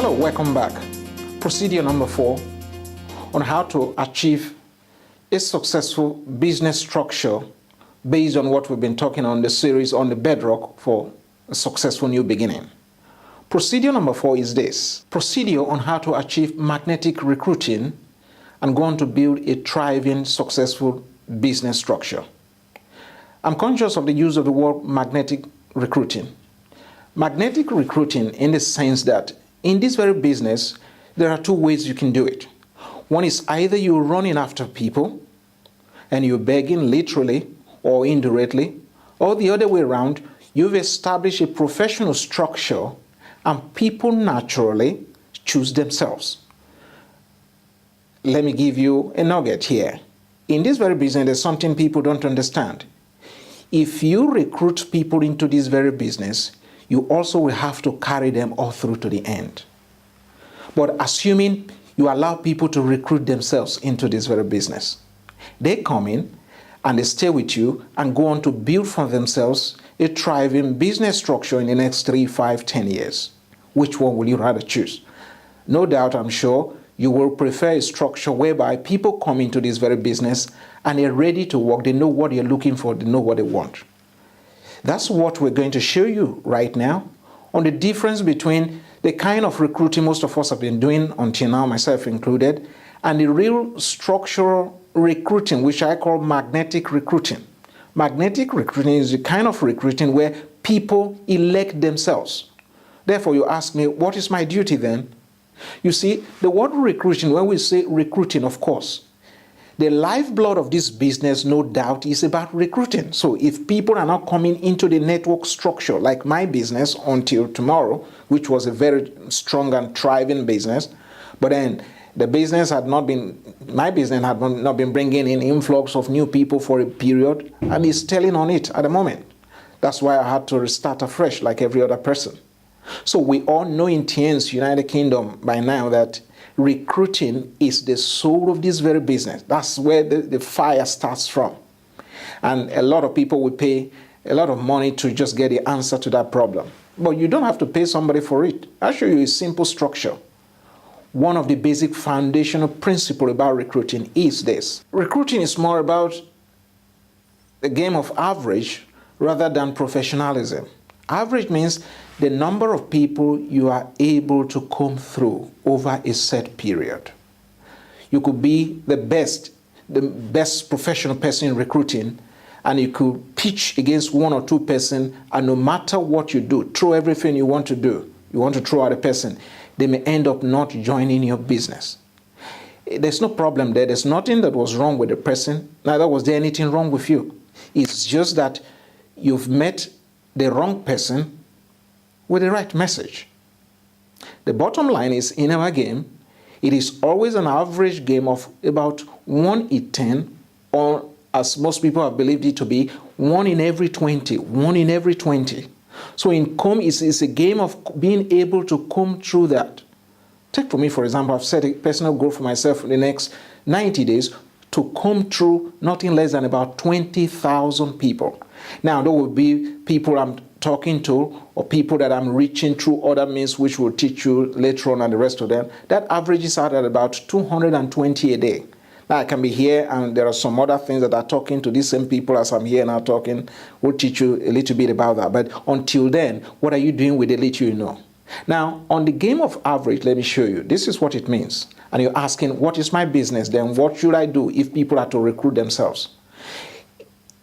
Hello, welcome back. Procedure number 4 on how to achieve a successful business structure based on what we've been talking on the series on the Bedrock for a successful new beginning. Procedure number 4 is this. Procedure on how to achieve magnetic recruiting and go on to build a thriving, successful business structure. I'm conscious of the use of the word magnetic recruiting. Magnetic recruiting in the sense that in this very business, there are two ways you can do it. One is either you're running after people and you're begging literally or indirectly, or the other way around, you've established a professional structure and people naturally choose themselves. Let me give you a nugget here. In this very business, there's something people don't understand. If you recruit people into this very business, you also will have to carry them all through to the end. But assuming you allow people to recruit themselves into this very business, they come in and they stay with you and go on to build for themselves a thriving business structure in the next 3, 5, 10 years. Which one will you rather choose? No doubt, I'm sure, you will prefer a structure whereby people come into this very business and they're ready to work. They know what they're looking for. They know what they want. That's what we're going to show you right now on the difference between the kind of recruiting most of us have been doing until now, myself included, and the real structural recruiting, which I call magnetic recruiting. Magnetic recruiting is the kind of recruiting where people elect themselves. Therefore, you ask me, what is my duty then? You see, the word recruiting, when we say recruiting, of course, the lifeblood of this business, no doubt, is about recruiting. So if people are not coming into the network structure, like my business until tomorrow, which was a very strong and thriving business, but then the business had not been, my business had not been bringing in influx of new people for a period, and it's telling on it at the moment. That's why I had to restart afresh like every other person. So we all know in TN's United Kingdom by now that recruiting is the soul of this very business. That's where the fire starts from. And a lot of people will pay a lot of money to just get the answer to that problem. But you don't have to pay somebody for it. I'll show you a simple structure. One of the basic foundational principles about recruiting is this. Recruiting is more about the game of average rather than professionalism. Average means the number of people you are able to comb through over a set period. You could be the best professional person in recruiting, and you could pitch against 1 or 2 persons, and no matter what you do, throw everything you want to do, you want to throw at a person, they may end up not joining your business. There's no problem there. There's nothing that was wrong with the person, neither was there anything wrong with you. It's just that you've met the wrong person with the right message. The bottom line is, in our game, it is always an average game of about 1 in 10, or as most people have believed it to be, 1 in every 20, 1 in every 20. So in comb is a game of being able to comb through that. Take for me, for example, I've set a personal goal for myself in the next 90 days to comb through nothing less than about 20,000 people. Now, there will be people I'm talking to or people that I'm reaching through other means, which will teach you later on and the rest of them. That averages out at about 220 a day. Now, I can be here and there are some other things that are talking to these same people as I'm here now talking. We'll teach you a little bit about that. But until then, what are you doing with the little you know? Now, on the game of average, let me show you. This is what it means. And you're asking, what is my business then? What should I do if people are to recruit themselves?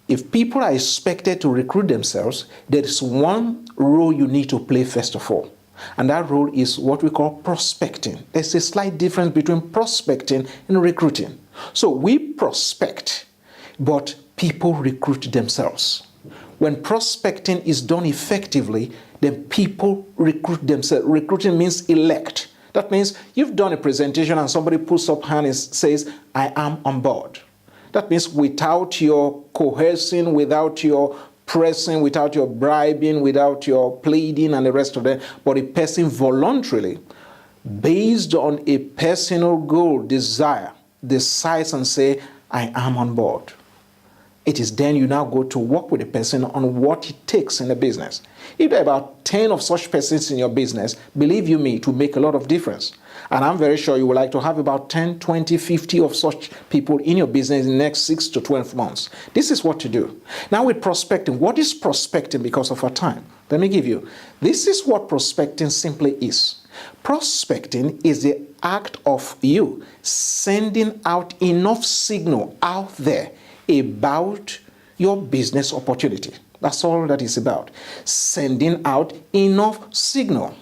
If people are expected to recruit themselves, there is one role you need to play first of all. And that role is what we call prospecting. There's a slight difference between prospecting and recruiting. So we prospect, but people recruit themselves. When prospecting is done effectively, then people recruit themselves. Recruiting means elect. That means you've done a presentation and somebody puts up hand and says, I am on board. That means without your coercing, without your pressing, without your bribing, without your pleading and the rest of them, but a person voluntarily, based on a personal goal, desire, decides and say, I am on board. It is then you now go to work with the person on what it takes in the business. If there are about 10 of such persons in your business, believe you me, it will make a lot of difference. And I'm very sure you would like to have about 10, 20, 50 of such people in your business in the next 6 to 12 months. This is what to do. Now with prospecting, what is prospecting because of our time? Let me give you. This is what prospecting simply is. Prospecting is the act of you sending out enough signal out there about your business opportunity. That's all that is about. Sending out enough signal.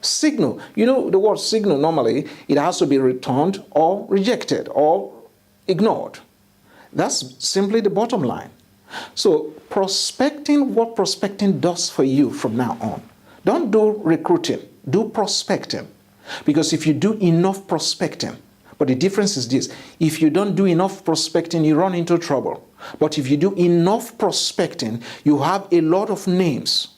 Signal. You know the word signal, normally it has to be returned or rejected or ignored. That's simply the bottom line. So prospecting, what prospecting does for you from now on. Don't do recruiting, do prospecting. Because if you do enough prospecting, but the difference is this, if you don't do enough prospecting, you run into trouble. But if you do enough prospecting, you have a lot of names.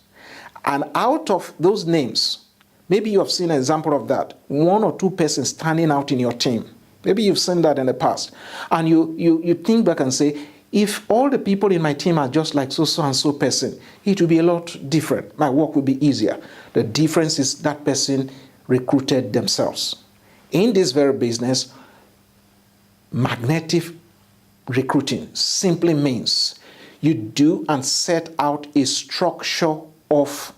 And out of those names, maybe you have seen an example of that, 1 or 2 persons standing out in your team. Maybe you've seen that in the past. And you think back and say, if all the people in my team are just like so and so person, it will be a lot different. My work will be easier. The difference is that person recruited themselves. In this very business, magnetic recruiting simply means you do and set out a structure of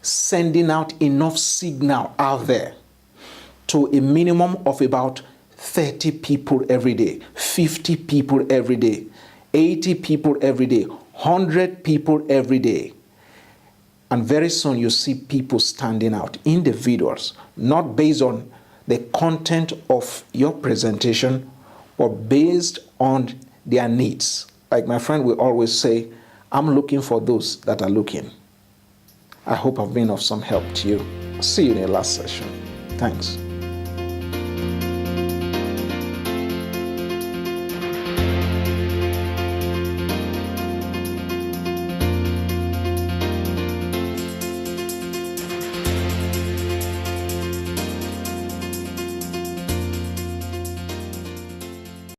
sending out enough signal out there to a minimum of about 30 people every day, 50 people every day, 80 people every day, 100 people every day. And very soon you see people standing out, individuals, not based on the content of your presentation, but based on their needs. Like my friend will always say, I'm looking for those that are looking. I hope I've been of some help to you. See you in the last session. Thanks.